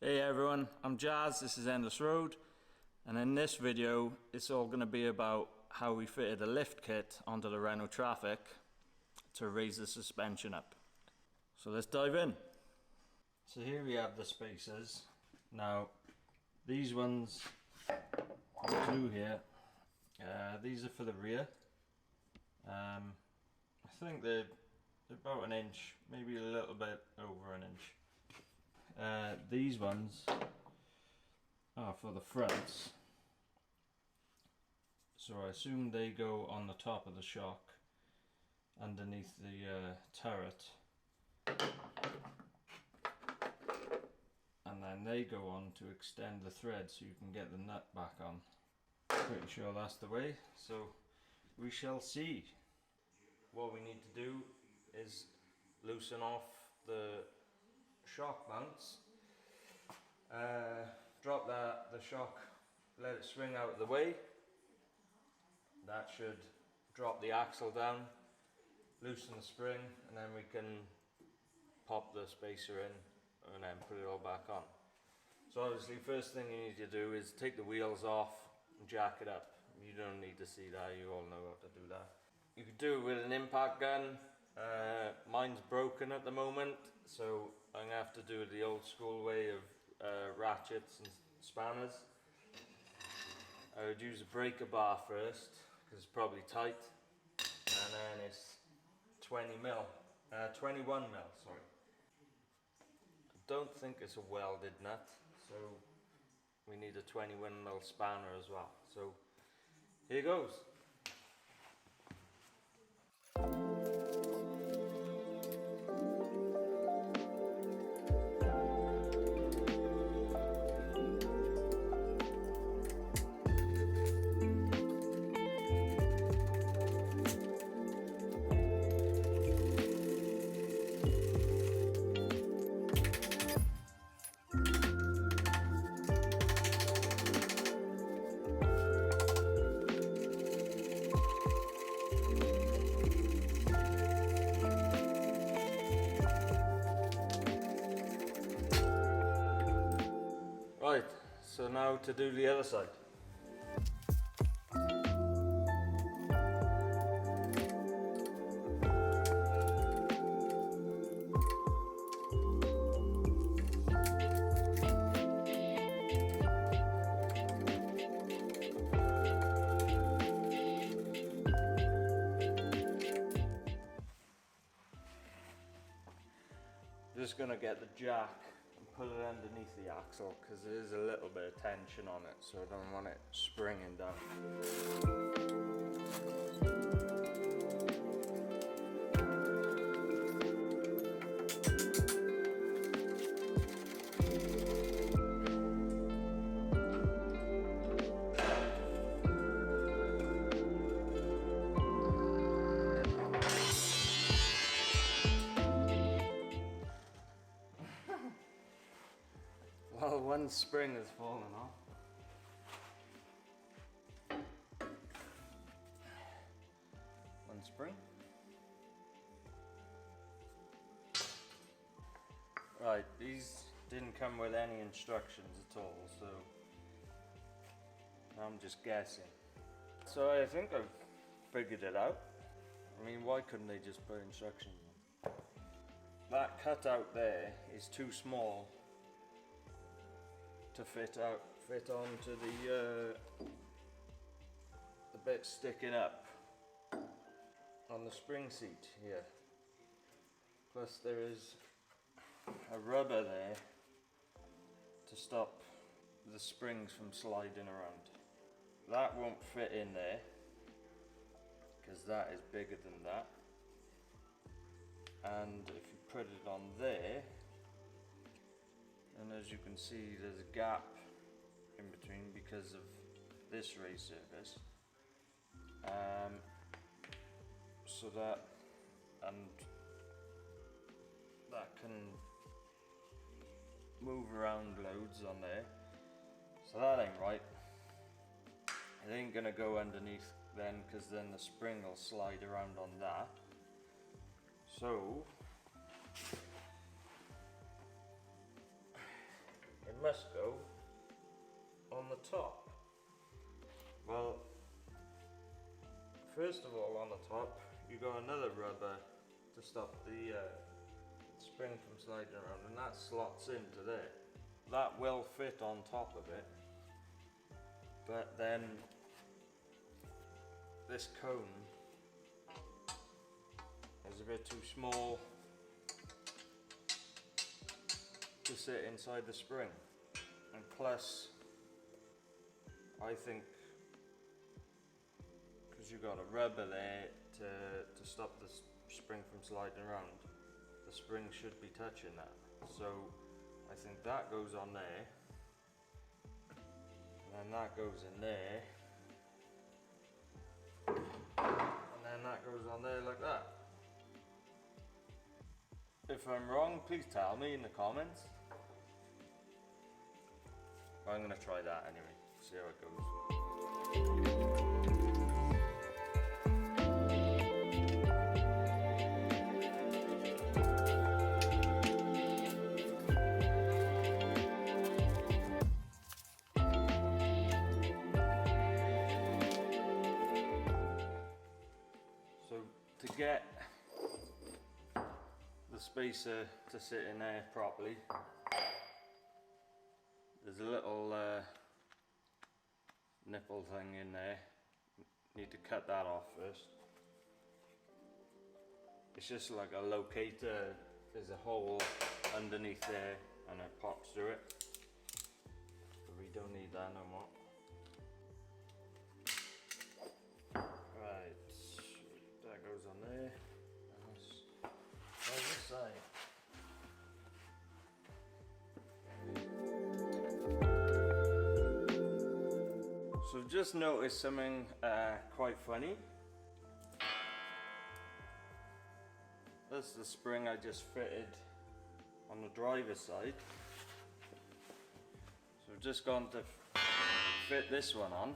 Hey everyone, I'm Jazz, this is Endless Road, and in this video it's all going to be about how we fitted a lift kit onto the Renault Trafic to raise the suspension up. So let's dive in. So here we have the spacers. Now these ones are blue here, these are for the rear. I think they're about an inch, maybe a little bit over an inch. These ones are for the fronts, so I assume they go on the top of the shock underneath the turret, and then they go on to extend the thread so you can get the nut back on. Pretty sure that's the way, so we shall see. What we need to do is loosen off the shock mounts, drop the shock, let it swing out of the way. That should drop the axle down, loosen the spring, and then we can pop the spacer in and then put it all back on. So obviously first thing you need to do is take the wheels off and jack it up. You don't need to see that, you all know how to do that. You could do it with an impact gun. Mine's broken at the moment, so I'm going to have to do it the old school way of ratchets and spanners. I would use a breaker bar first, because it's probably tight, and then it's 21 mil, sorry. I don't think it's a welded nut, so we need a 21 mil spanner as well. So here goes. Right, so now to do the other side. Just gonna get the jack and put it underneath the axle because there is a little bit of tension on it, so I don't want it springing down. Well, one spring has fallen off. One spring. Right, these didn't come with any instructions at all, so I'm just guessing. So I think I've figured it out. I mean, why couldn't they just put instructions on? That cutout there is too small to fit onto the bit sticking up on the spring seat here. Plus there is a rubber there to stop the springs from sliding around. That won't fit in there because that is bigger than that, and if you put it on there, and as you can see there's a gap in between because of this raised surface, so that can move around loads on there, so that ain't right. It ain't gonna go underneath then, because then the spring will slide around on that. So press go on the top? Well, first of all, on the top you got another rubber to stop the spring from sliding around, and that slots into there. That will fit on top of it, but then this cone is a bit too small to sit inside the spring, and plus I think because you've got a rubber there to stop the spring from sliding around, the spring should be touching that. So I think that goes on there, and then that goes in there, and then that goes on there like that. If I'm wrong, please tell me in the comments. I'm gonna try that anyway, see how it goes. So to get the spacer to sit in there properly, there's a little nipple thing in there. Need to cut that off first. It's just like a locator. There's a hole underneath there and it pops through it. But we don't need that no more. Right, that goes on there. And this side. So I've just noticed something quite funny. That's the spring I just fitted on the driver's side. So I've just gone to fit this one on.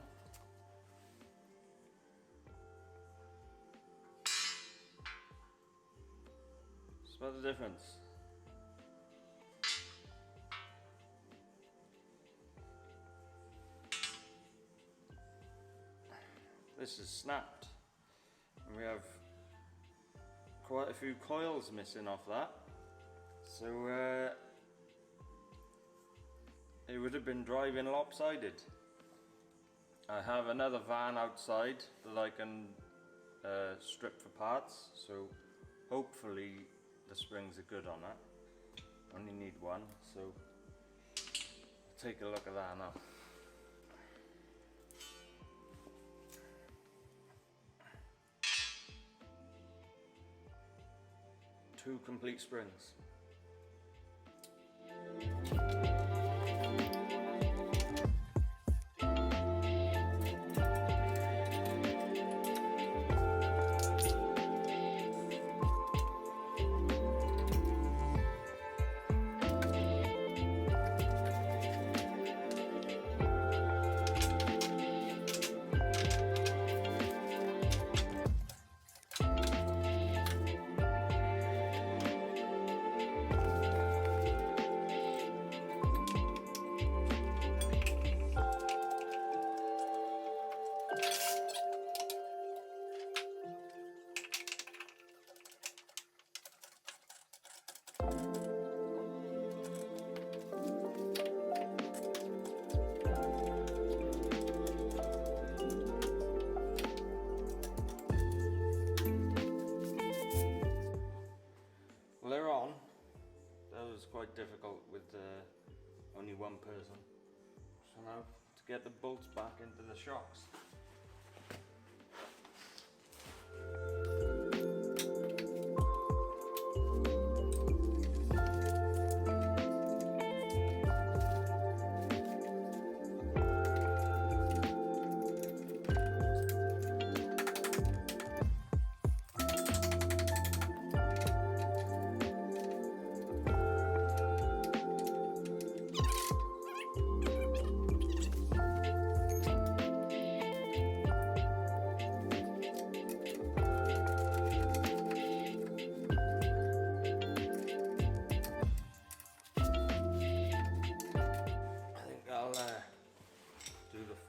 Smell the difference. This is snapped, and we have quite a few coils missing off that, so it would have been driving lopsided. I have another van outside that I can strip for parts, so hopefully the springs are good on that. Only need one, so I'll take a look at that now. Two complete springs. Quite difficult with only one person. So now to get the bolts back into the shocks.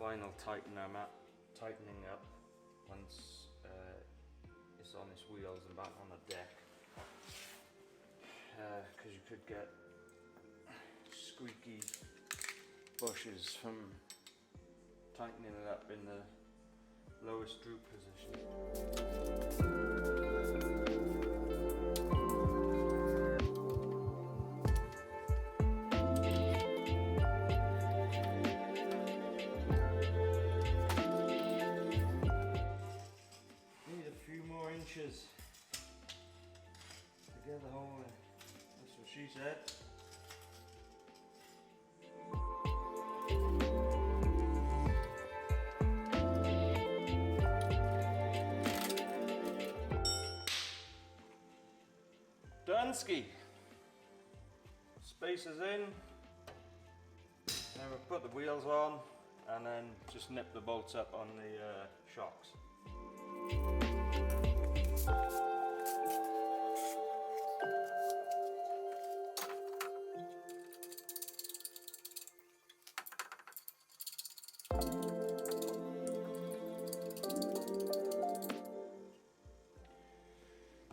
final tightening up once it's on its wheels and back on the deck, because you could get squeaky bushes from tightening it up in the lowest droop position. Need a few more inches to get the hole in. That's what she said. Dunsky. Spacers in, then we put the wheels on and then just nip the bolts up on the shocks.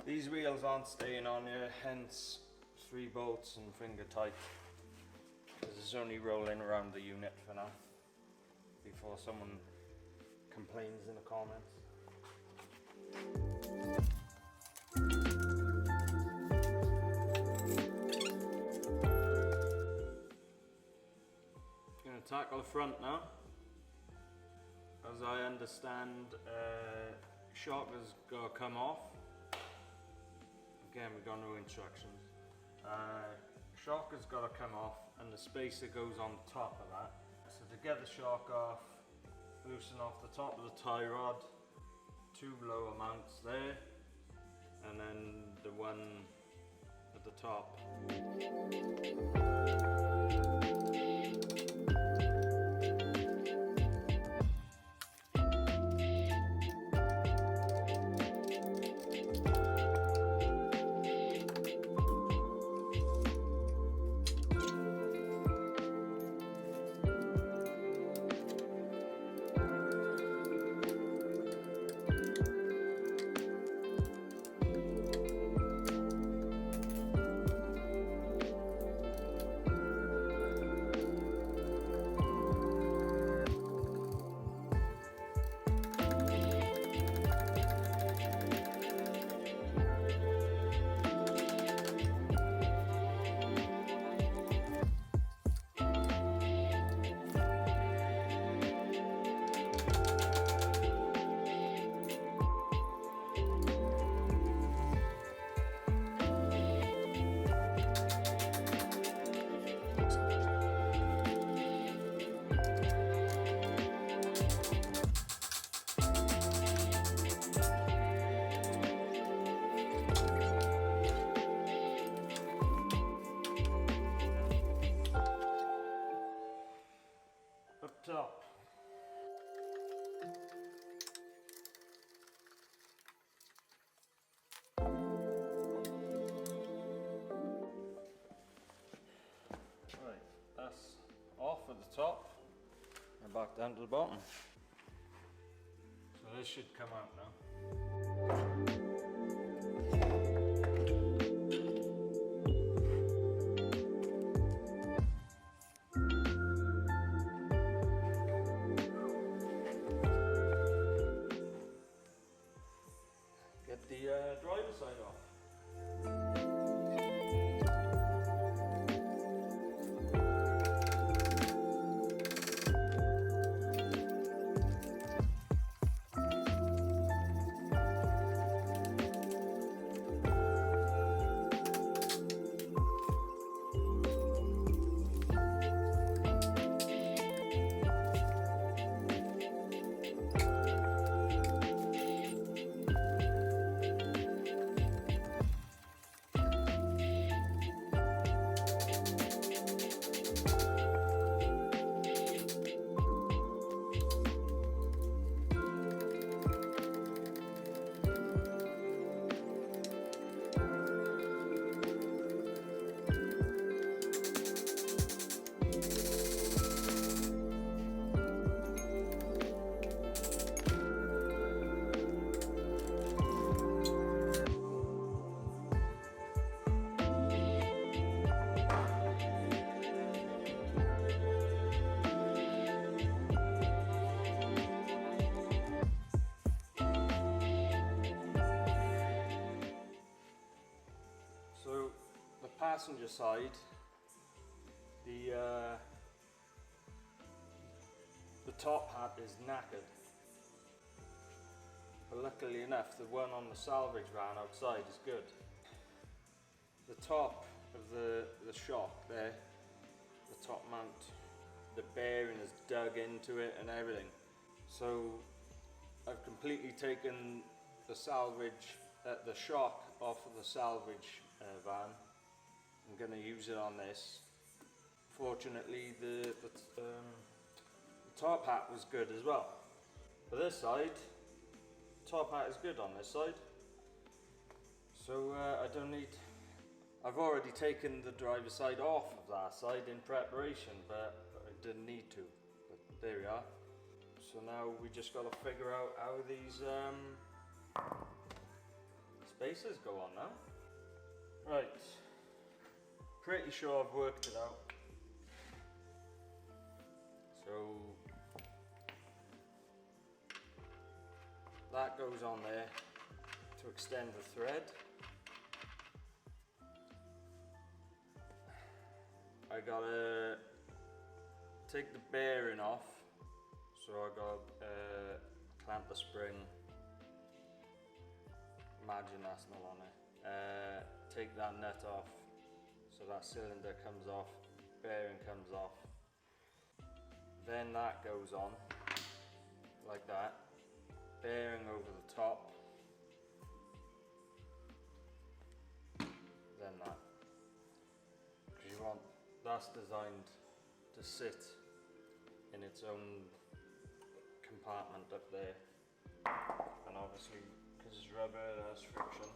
These wheels aren't staying on here, hence 3 bolts and finger tight, because it's only rolling around the unit for now, before someone complains in the comments. Going to tackle the front now. As I understand, shock has got to come off. Again, we've got no instructions. Shock has got to come off and the spacer goes on top of that. So to get the shock off, loosen off the top of the tie rod, 2 lower mounts there, and then the one at the top. Top. Right, that's off at the top and back down to the bottom. So this should come out now. Driver's side off. passenger side, the top hat is knackered. But luckily enough, the one on the salvage van outside is good. The top of the shock there, the top mount, the bearing is dug into it and everything. So I've completely taken the salvage, the shock off of the salvage van. I'm going to use it on this. Fortunately, the top hat was good as well. For this side, top hat is good on this side. So I don't need. I've already taken the driver's side off of that side in preparation, but I didn't need to. But there we are. So now we just got to figure out how these spacers go on now. Right. Pretty sure I've worked it out. So that goes on there to extend the thread. I gotta take the bearing off, so I gotta clamp the spring. Imagine that's not on it. Take that nut off, so that cylinder comes off, bearing comes off. Then that goes on, like that. Bearing over the top. Then that. Because you want, that's designed to sit in its own compartment up there. And obviously, because it's rubber, it has friction.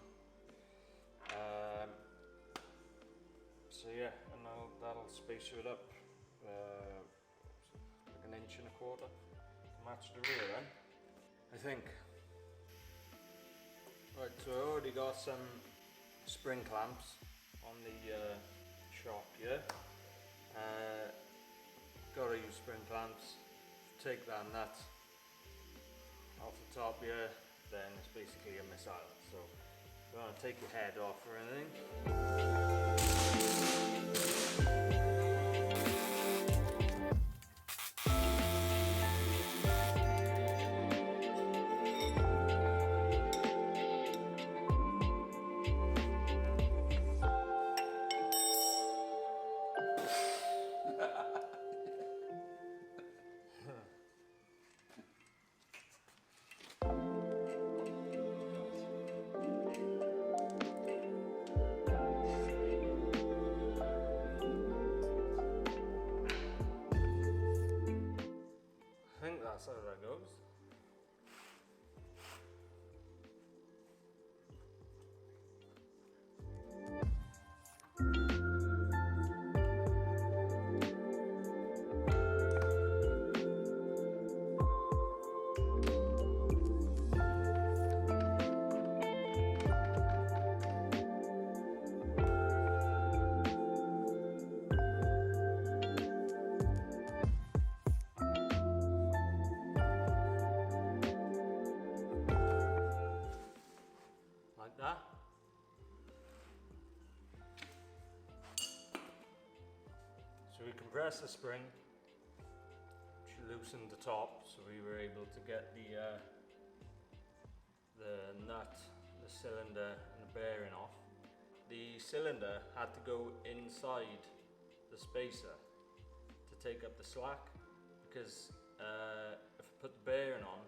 So yeah, and now that'll spacer it up like 1.25 inches to match the rear then, I think. Right, so I already got some spring clamps on the shock here. Gotta use spring clamps. Take that nut off the top here, then it's basically a missile. So you don't want to take your head off or anything. I think that's how that goes. Like that. So we compressed the spring, which loosened the top, so we were able to get the nut, the cylinder and the bearing off. The cylinder had to go inside the spacer to take up the slack, because if I put the bearing on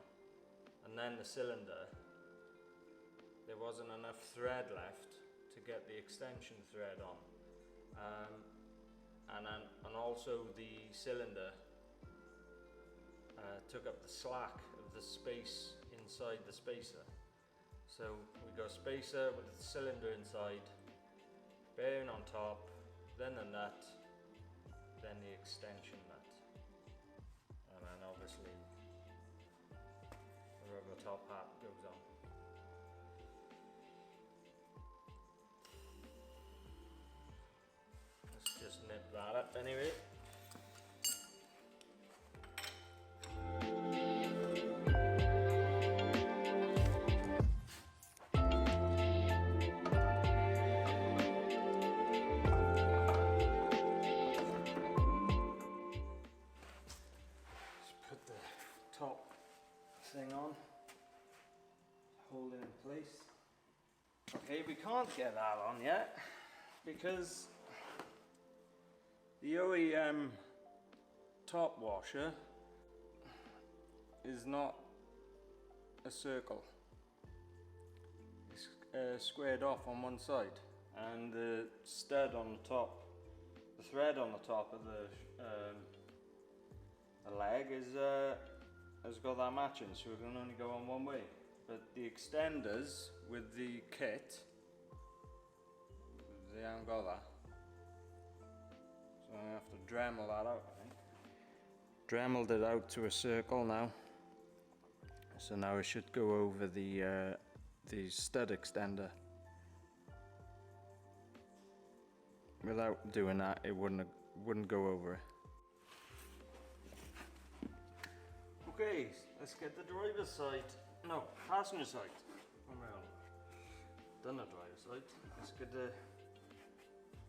and then the cylinder, there wasn't enough thread left to get the extension thread on. And also the cylinder took up the slack of the space inside the spacer. So we got a spacer with the cylinder inside, bearing on top, then the nut, then the extension nut. And then obviously the rubber top hat goes on. Let's just nip that up anyway. hold it in place. Okay, we can't get that on yet because the OEM top washer is not a circle. It's squared off on one side, and the stud on the top, the thread on the top of the leg has got that matching, so it can only go on one way. But the extenders with the kit, they haven't got that. So I have to Dremel that out, I think. Dremeled it out to a circle now. So now it should go over the stud extender. Without doing that, it wouldn't go over it. Okay, let's get the driver's side. No, passenger side. Done the driver's side. Let's get the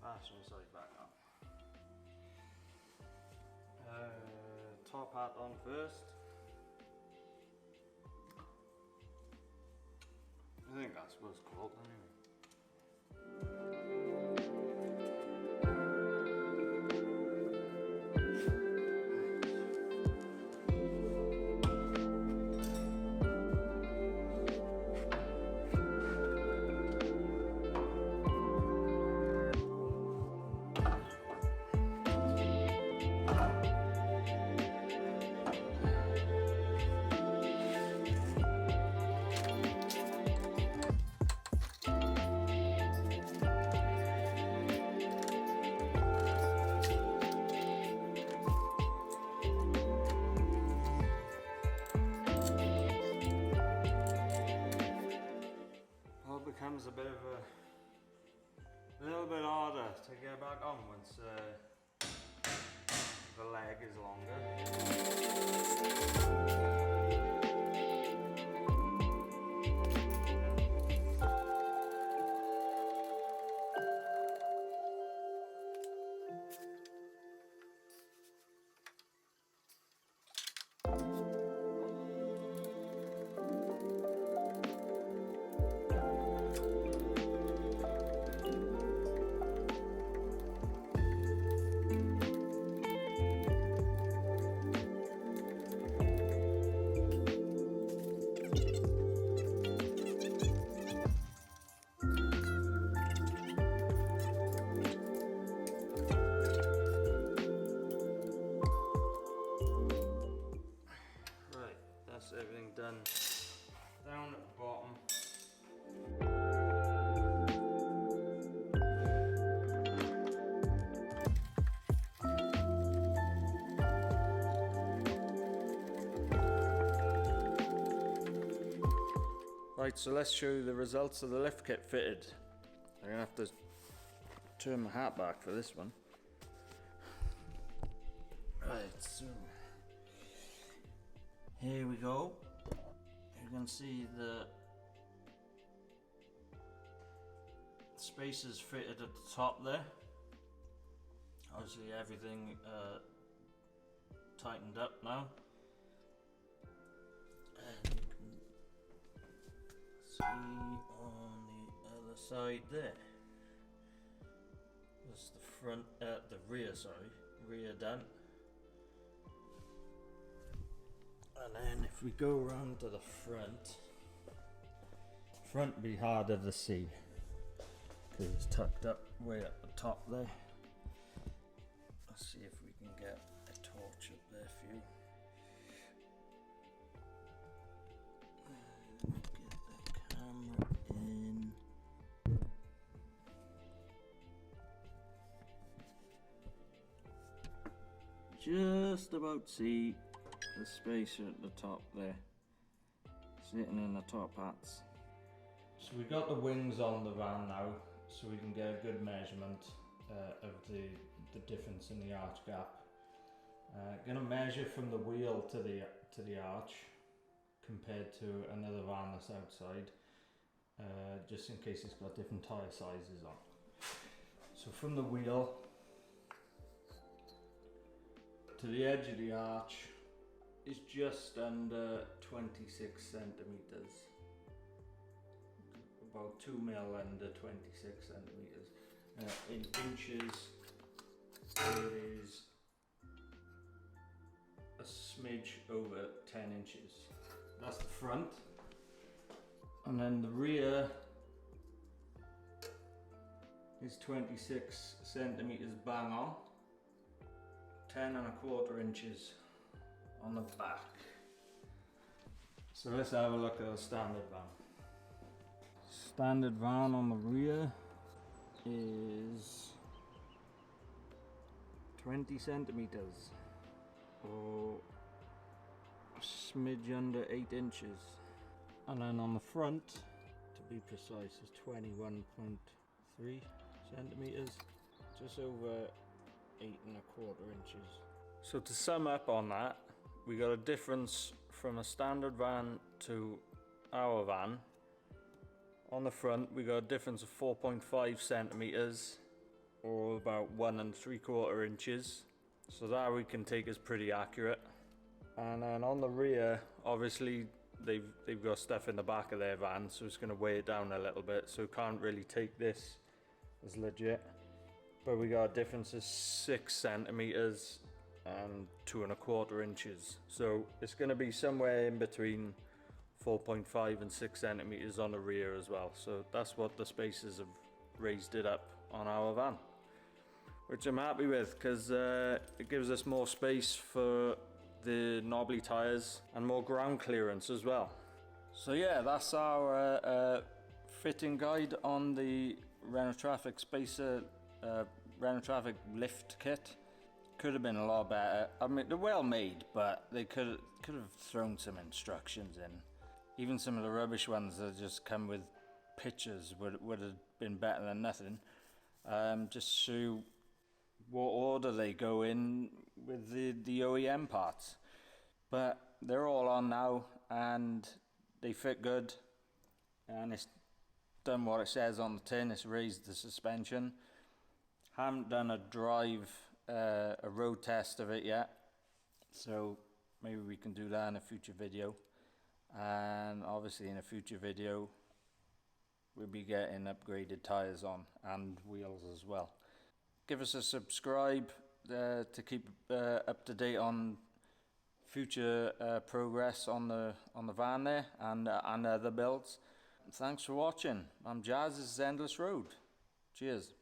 passenger side back up. Top hat on first. I think that's what it's called anyway. Becomes a little bit harder to get back on once the leg is longer. Everything done down at the bottom. Right, so let's show you the results of the lift kit fitted. I'm gonna have to turn my hat back for this one. Right, so here we go. You can see the spacers fitted at the top there. Obviously everything tightened up now. And you can see on the other side there. That's the front, the rear, sorry, rear dent. And then if we go around to the front would be harder to see because it's tucked up way at the top there. Let's see if we can get a torch up there for you. Get the camera in. Just about see the spacer at the top there, sitting in the top hats. So we got the wings on the van now, so we can get a good measurement of the difference in the arch gap. Gonna measure from the wheel to the arch compared to another van that's outside, just in case it's got different tyre sizes on. So from the wheel to the edge of the arch is just under 26 centimeters. about 2 mil under 26 centimeters. In inches, it is a smidge over 10 inches. That's the front. And then the rear is 26 centimeters bang on. 10¼ inches on the back. So let's have a look at a standard van. Standard van on the rear is 20 centimeters or a smidge under 8 inches. And then on the front, to be precise, is 21.3 centimeters, just over 8¼ inches. So to sum up on that, we got a difference from a standard van to our van. On the front, we got a difference of 4.5 centimeters or about 1¾ inches. So that we can take as pretty accurate. And then on the rear, obviously they've got stuff in the back of their van, so it's going to weigh it down a little bit. So can't really take this as legit. But we got a difference of 6 centimeters and 2¼ inches. So it's going to be somewhere in between 4.5 and 6 centimeters on the rear as well. So that's what the spacers have raised it up on our van, which I'm happy with because it gives us more space for the knobbly tires and more ground clearance as well. So yeah, that's our fitting guide on the Renault Trafic spacer, Renault Trafic lift kit. Could have been a lot better. I mean, they're well made, but they could have thrown some instructions in. Even some of the rubbish ones that just come with pictures would have been better than nothing. Just show what order they go in with the OEM parts. But they're all on now and they fit good, and it's done what it says on the tin. It's raised the suspension. Haven't done a road test of it yet, so maybe we can do that in a future video. And obviously in a future video we'll be getting upgraded tires on and wheels as well. Give us a subscribe to keep up to date on future progress on the van there and other builds. Thanks for watching. I'm Jazz. This is Endless Road. Cheers.